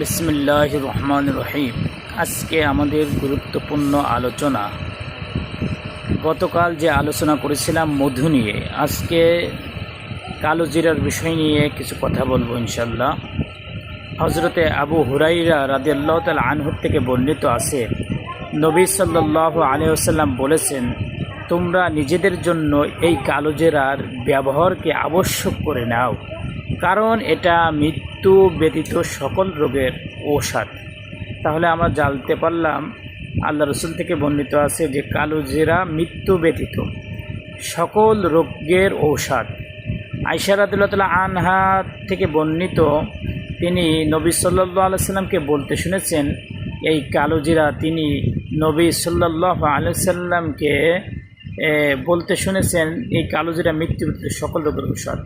বিসমিল্লাহির রহমানির রহিম। আজকে আমাদের গুরুত্বপূর্ণ আলোচনা, গতকাল যে আলোচনা করেছিলাম মধু নিয়ে, আজকে কালো জিরার বিষয় নিয়ে কিছু কথা বলবো ইনশাল্লাহ। হজরতে আবু হুরাইরা রাদিয়াল্লাহু তাআলা আনহু থেকে বর্ণিত আছে, নবী সাল্লাল্লাহু আলাইহি ওয়াসাল্লাম বলেছেন, তোমরা নিজেদের জন্য এই কালো জিরার ব্যবহারকে আবশ্যক করে নাও, কারণ এটা মৃত্যু ব্যতীত সকল রোগের ঔষধ। তাহলে আমরা জানতে পারলাম আল্লাহ রসুল থেকে বর্ণিত আছে যে কালো জিরা মৃত্যু ব্যতীত সকল রোগের ঔষধ। আয়েশা রাদিয়াল্লাহু তাআলা আনহা থেকে বর্ণিত, তিনি নবী সাল্লাল্লাহু আলাইহি সাল্লামকে বলতে শুনেছেন এই কালো জিরা, তিনি নবী সাল্লাল্লাহু আলাইহি সাল্লামকে বলতে শুনেছেন এই কালো জিরা মৃত্যু ব্যতীত সকল রোগের ঔষধ।